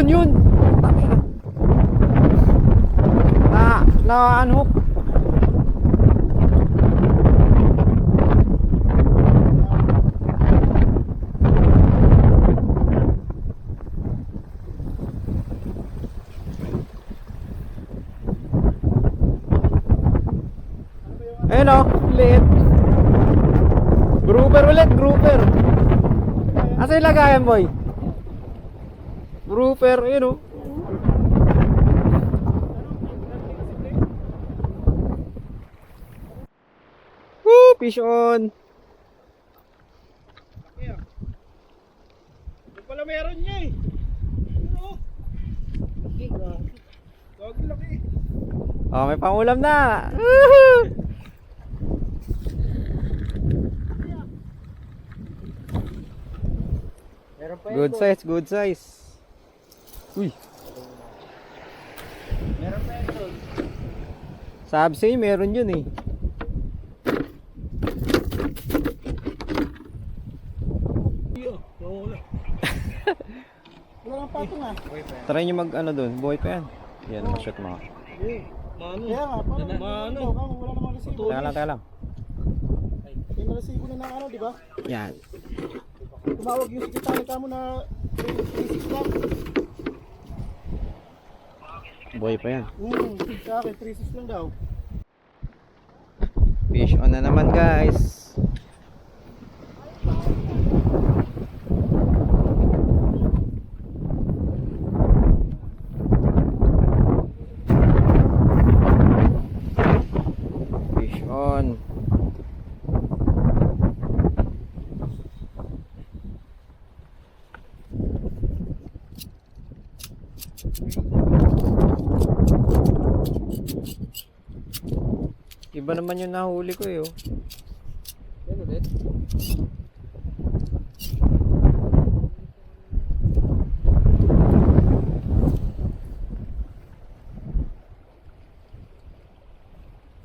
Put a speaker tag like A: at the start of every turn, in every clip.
A: Yun. Unhook. Ayun o, liit. Grouper ulit, grouper. Asa yung lagayan, boy? Grouper, ayun o. Woo, fish on.
B: Ito pala meron niya eh. Ano? Gagi laki.
A: Oh, may pangulam na. Woohoo! Good size, good size. Uy.
B: Meron pa ito.
A: Subsea, meron yun eh.
B: Iyo, wala. Wala nang patong ah.
A: Try nyo mag ano dun, buhay pa yan. Yan, ma-shot mo.
B: Mano. Kaya nga, paano? Mano. Wala namang resibo.
A: Teka lang.
B: May resibo na ng ano, di ba?
A: Yan.
B: Tumawag yung sekretary ka mo na 36 lang.
A: Buhay pa yan.
B: Sa akin, 36 lang daw.
A: Fish on na naman, guys. Fish on. Iba naman yung nahuli ko eh. Oh.
B: Yan ulit.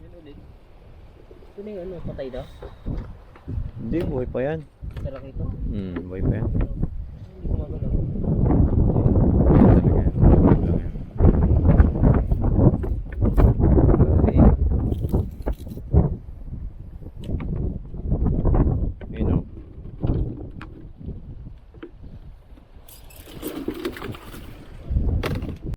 B: Yan ulit. Ito na yung ano, patay daw?
A: Hindi, buhay pa yan.
B: Sarap ito.
A: Buhay pa yan.